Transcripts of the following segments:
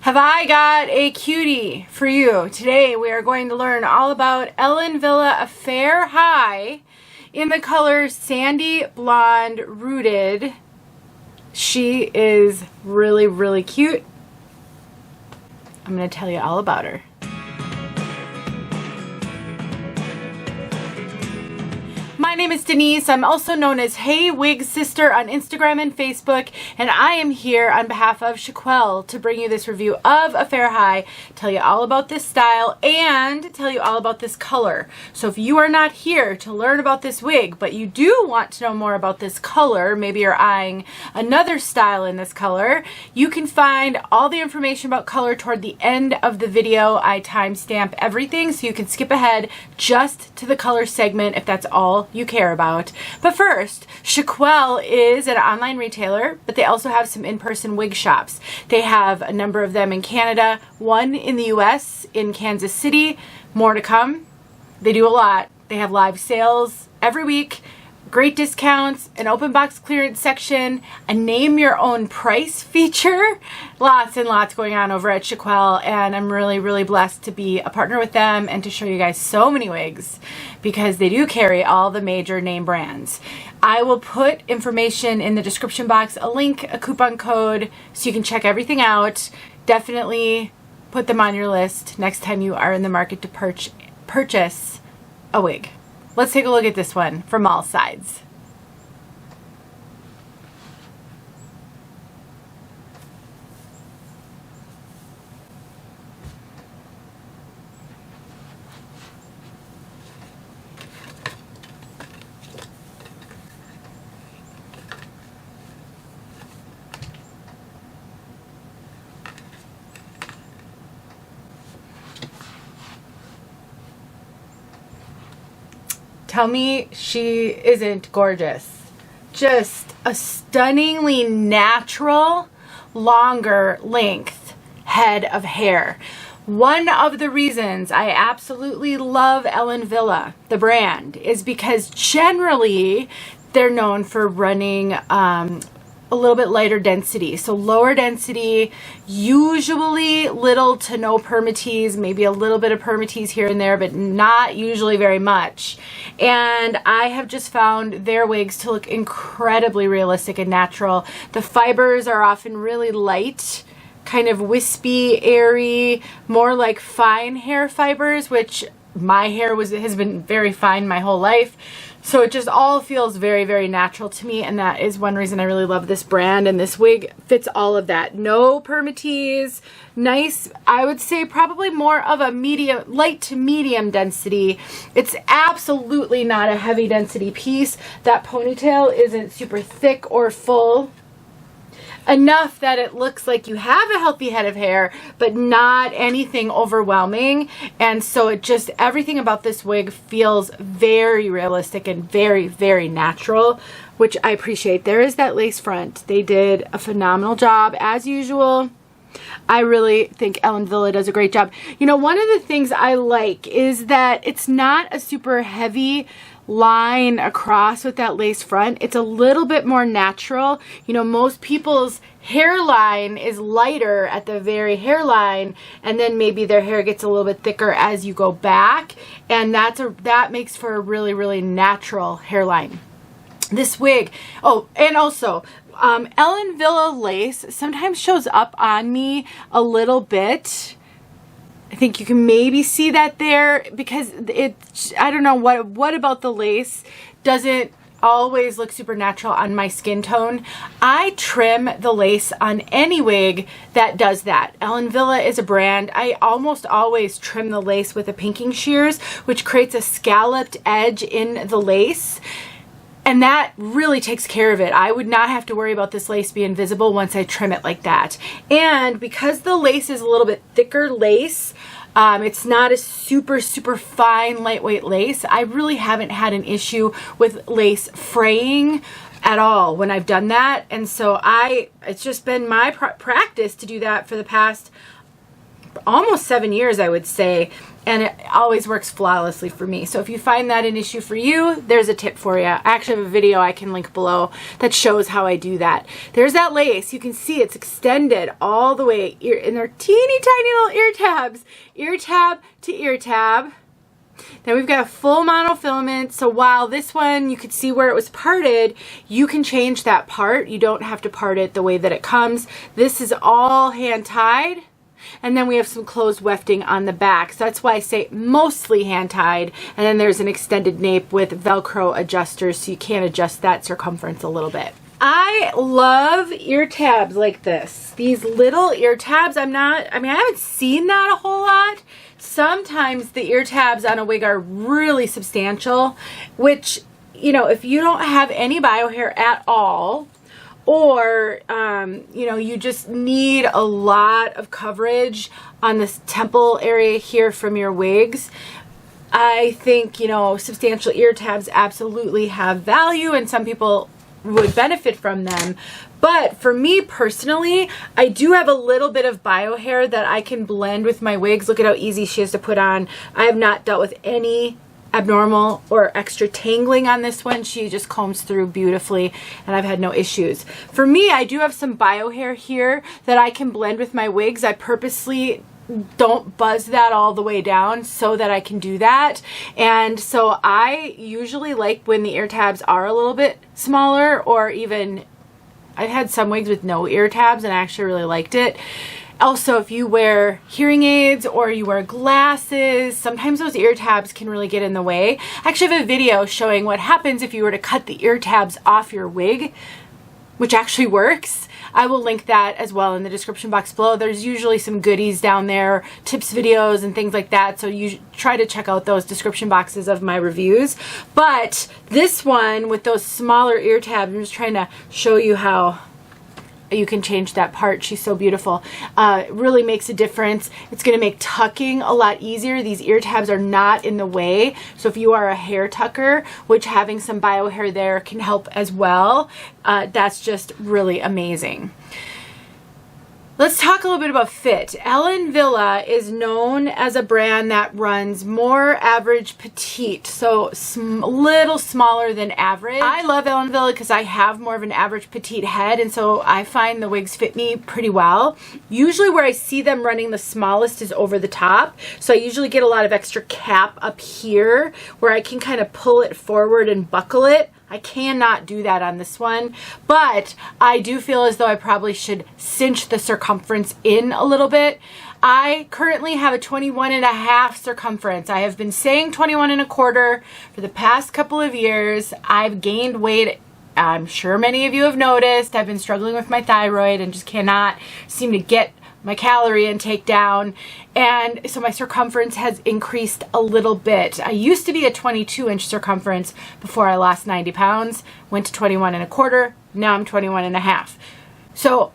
Have I got a cutie for you? Today we are going to learn all about Ellen Wille Affair High in the color Sandy Blonde Rooted. She is really, really cute. I'm going to tell you all about her. My name is Denise. I'm also known as heywigsister on Instagram and Facebook, and I am here on behalf of 𝖺EEARki𝗂𝖺teЛ to bring you this review of Affair High, tell you all about this style, and tell you all about this color. So if you are not here to learn about this wig, but you do want to know more about this color, maybe you're eyeing another style in this color, you can find all the information about color toward the end of the video. I timestamp everything so you can skip ahead just to the color segment if that's all you care about. But first, 𝗏ille is an online retailer, but they also have some in-person wig shops. They have a number of them in Canada, one in the US in Kansas City, more to come. They do a lot. They have live sales every week, great discounts, an open box clearance section, a name your own price feature. Lots and lots going on over at 𝗏ille, and I'm really, really blessed to be a partner with them and to show you guys so many wigs because they do carry all the major name brands. I will put information in the description box, a link, a coupon code, so you can check everything out. Definitely put them on your list next time you are in the market to purchase a wig. Let's take a look at this one from all sides. Tell me she isn't gorgeous. Just a stunningly natural, longer length head of hair. One of the reasons I absolutely love Ellen Wille, the brand, is because generally they're known for running a little bit lighter density. So lower density, usually little to no Permatease, maybe a little bit of Permatease here and there, but not usually very much. And I have just found their wigs to look incredibly realistic and natural. The fibers are often really light, kind of wispy, airy, more like fine hair fibers, which my hair has been very fine my whole life. So it just all feels very, very natural to me, and that is one reason I really love this brand, and this wig fits all of that. No Permatease, nice, I would say probably more of a medium, light to medium density. It's absolutely not a heavy density piece. That ponytail isn't super thick or full. Enough that it looks like you have a healthy head of hair, but not anything overwhelming. And so it just, everything about this wig feels very realistic and very, very natural, which I appreciate. There is that lace front. They did a phenomenal job as usual. I really think Ellen Wille does a great job. You know, one of the things I like is that it's not a super heavy line across with that lace front. It's a little bit more natural. You know, most people's hairline is lighter at the very hairline, and then maybe their hair gets a little bit thicker as you go back, and that makes for a really, really natural hairline. This wig, oh, and also Ellen Wille lace sometimes shows up on me a little bit. I think you can maybe see that there because I don't know what about the lace doesn't always look super natural on my skin tone. I trim the lace on any wig that does that. Ellen Wille is a brand. I almost always trim the lace with a pinking shears, which creates a scalloped edge in the lace. And that really takes care of it. I would not have to worry about this lace being visible once I trim it like that. And because the lace is a little bit thicker lace, it's not a super, super fine, lightweight lace. I really haven't had an issue with lace fraying at all when I've done that. And so it's just been my practice to do that for the past almost 7 years, I would say, and it always works flawlessly for me. So if you find that an issue for you, there's a tip for you. I actually have a video I can link below that shows how I do that. There's that lace. You can see it's extended all the way in their teeny tiny little ear tabs. Ear tab to ear tab. Then we've got a full monofilament. So while this one, you could see where it was parted, you can change that part. You don't have to part it the way that it comes. This is all hand tied. And then we have some closed wefting on the back. So that's why I say mostly hand tied. And then there's an extended nape with Velcro adjusters, so you can adjust that circumference a little bit. I love ear tabs like this. These little ear tabs, I haven't seen that a whole lot. Sometimes the ear tabs on a wig are really substantial, which, you know, if you don't have any bio hair at all, or, you know, you just need a lot of coverage on this temple area here from your wigs, I think, you know, substantial ear tabs absolutely have value, and some people would benefit from them. But for me personally, I do have a little bit of bio hair that I can blend with my wigs. Look at how easy she is to put on. I have not dealt with any abnormal or extra tangling on this one. She just combs through beautifully, and I've had no issues. For me, I do have some bio hair here that I can blend with my wigs. I purposely don't buzz that all the way down so that I can do that. And so I usually like when the ear tabs are a little bit smaller, or even I've had some wigs with no ear tabs and I actually really liked it. Also, if you wear hearing aids or you wear glasses, sometimes those ear tabs can really get in the way. I actually have a video showing what happens if you were to cut the ear tabs off your wig, which actually works. I will link that as well in the description box below. There's usually some goodies down there, tips videos and things like that, so you try to check out those description boxes of my reviews. But this one with those smaller ear tabs, I'm just trying to show you how you can change that part. She's so beautiful. It really makes a difference. It's going to make tucking a lot easier. These ear tabs are not in the way. So if you are a hair tucker, which having some bio hair there can help as well, that's just really amazing. Let's talk a little bit about fit. Wille is known as a brand that runs more average petite, so little smaller than average. I love Wille because I have more of an average petite head, and so I find the wigs fit me pretty well. Usually where I see them running the smallest is over the top, so I usually get a lot of extra cap up here where I can kind of pull it forward and buckle it. I cannot do that on this one, but I do feel as though I probably should cinch the circumference in a little bit. I currently have a 21.5 circumference. I have been saying 21.25 for the past couple of years. I've gained weight. I'm sure many of you have noticed. I've been struggling with my thyroid and just cannot seem to get my calorie intake down, and so my circumference has increased a little bit. I used to be a 22-inch circumference before I lost 90 pounds, went to 21.25, now I'm 21.5. So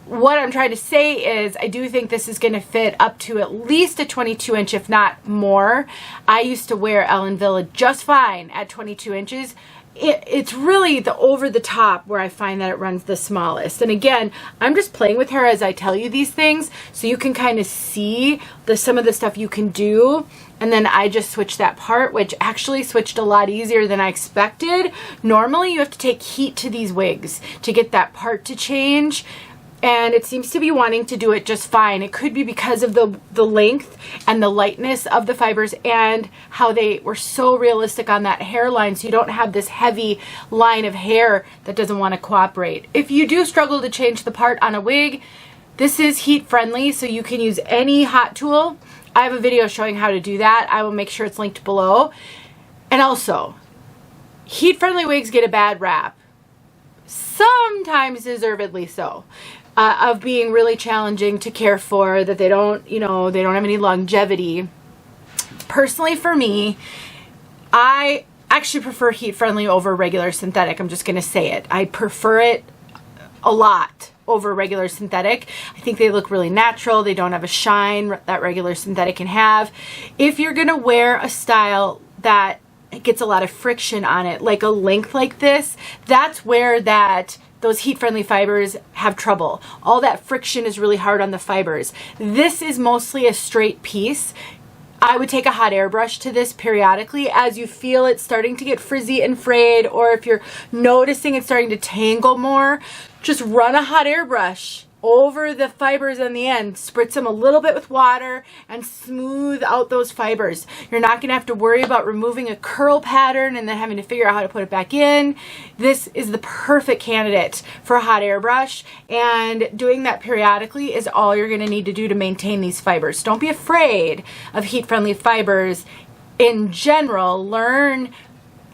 what I'm trying to say is I do think this is going to fit up to at least a 22-inch, if not more. I used to wear Wille just fine at 22 inches. It's really the over the top where I find that it runs the smallest. And again, I'm just playing with her as I tell you these things so you can kind of see some of the stuff you can do. And then I just switched that part, which actually switched a lot easier than I expected. Normally you have to take heat to these wigs to get that part to change, and it seems to be wanting to do it just fine. It could be because of the length and the lightness of the fibers and how they were so realistic on that hairline, so you don't have this heavy line of hair that doesn't want to cooperate. If you do struggle to change the part on a wig, this is heat friendly, so you can use any hot tool. I have a video showing how to do that. I will make sure it's linked below. And also, heat friendly wigs get a bad rap, sometimes deservedly so. Of being really challenging to care for, that they don't, you know, they don't have any longevity. Personally, for me, I actually prefer heat friendly over regular synthetic. I'm just going to say it. I prefer it a lot over regular synthetic. I think they look really natural. They don't have a shine that regular synthetic can have. If you're going to wear a style that gets a lot of friction on it, like a length like this, that's where that those heat-friendly fibers have trouble. All that friction is really hard on the fibers. This is mostly a straight piece. I would take a hot air brush to this periodically as you feel it starting to get frizzy and frayed, or if you're noticing it's starting to tangle more, just run a hot air brush over the fibers on the end, spritz them a little bit with water and smooth out those fibers. You're not gonna have to worry about removing a curl pattern and then having to figure out how to put it back in. This is the perfect candidate for a hot air brush, and doing that periodically is all you're gonna need to do to maintain these fibers. Don't be afraid of heat-friendly fibers in general. Learn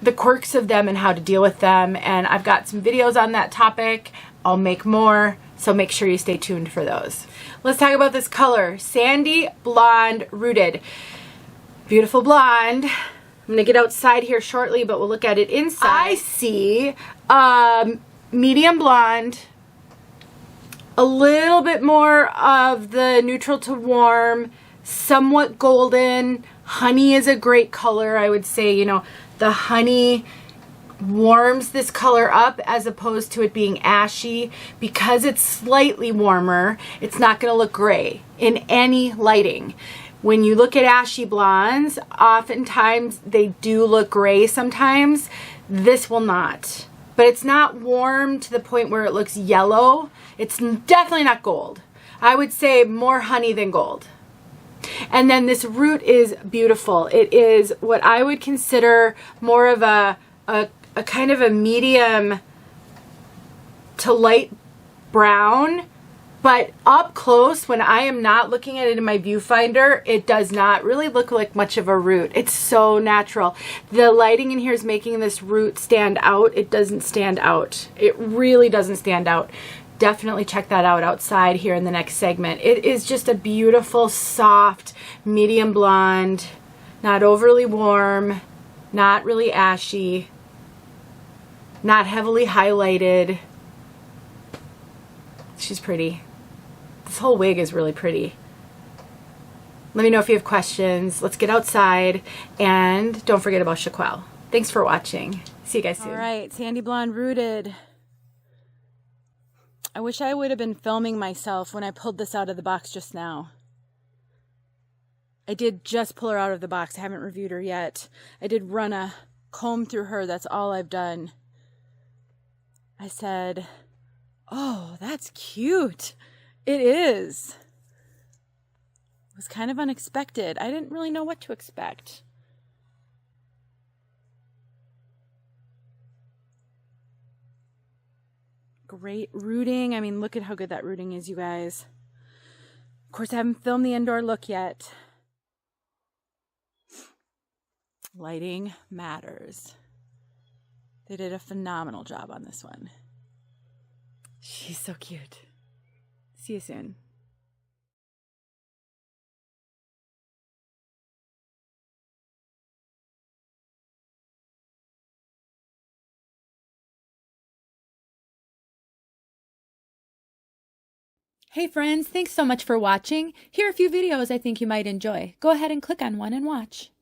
the quirks of them and how to deal with them, and I've got some videos on that topic. I'll make more, so make sure you stay tuned for those. Let's talk about this color, Sandy Blonde Rooted. Beautiful blonde. I'm gonna get outside here shortly, but we'll look at it inside. I see medium blonde, a little bit more of the neutral to warm, somewhat golden. Honey is a great color. I would say, you know, the honey warms this color up as opposed to it being ashy. Because it's slightly warmer, it's not going to look gray in any lighting. When you look at ashy blondes, oftentimes they do look gray sometimes. This will not. But it's not warm to the point where it looks yellow. It's definitely not gold. I would say more honey than gold. And then this root is beautiful. It is what I would consider more of a kind of a medium to light brown, but up close, when I am not looking at it in my viewfinder, it does not really look like much of a root. It's so natural. The lighting in here is making this root stand out. It doesn't stand out. It really doesn't stand out. Definitely check that out outside here in the next segment. It is just a beautiful, soft, medium blonde, not overly warm, not really ashy, not heavily highlighted. She's pretty. This whole wig is really pretty. Let me know if you have questions. Let's get outside, and don't forget about 𝖊. Thanks for watching. See you guys soon. All right, Sandy Blonde Rooted. I wish I would have been filming myself when I pulled this out of the box just now. I did just pull her out of the box. I haven't reviewed her yet. I did run a comb through her. That's all I've done. I said, oh, that's cute. It is. It was kind of unexpected. I didn't really know what to expect. Great rooting. I mean, look at how good that rooting is, you guys. Of course, I haven't filmed the indoor look yet. Lighting matters. They did a phenomenal job on this one. She's so cute. See you soon. Hey friends, thanks so much for watching. Here are a few videos I think you might enjoy. Go ahead and click on one and watch.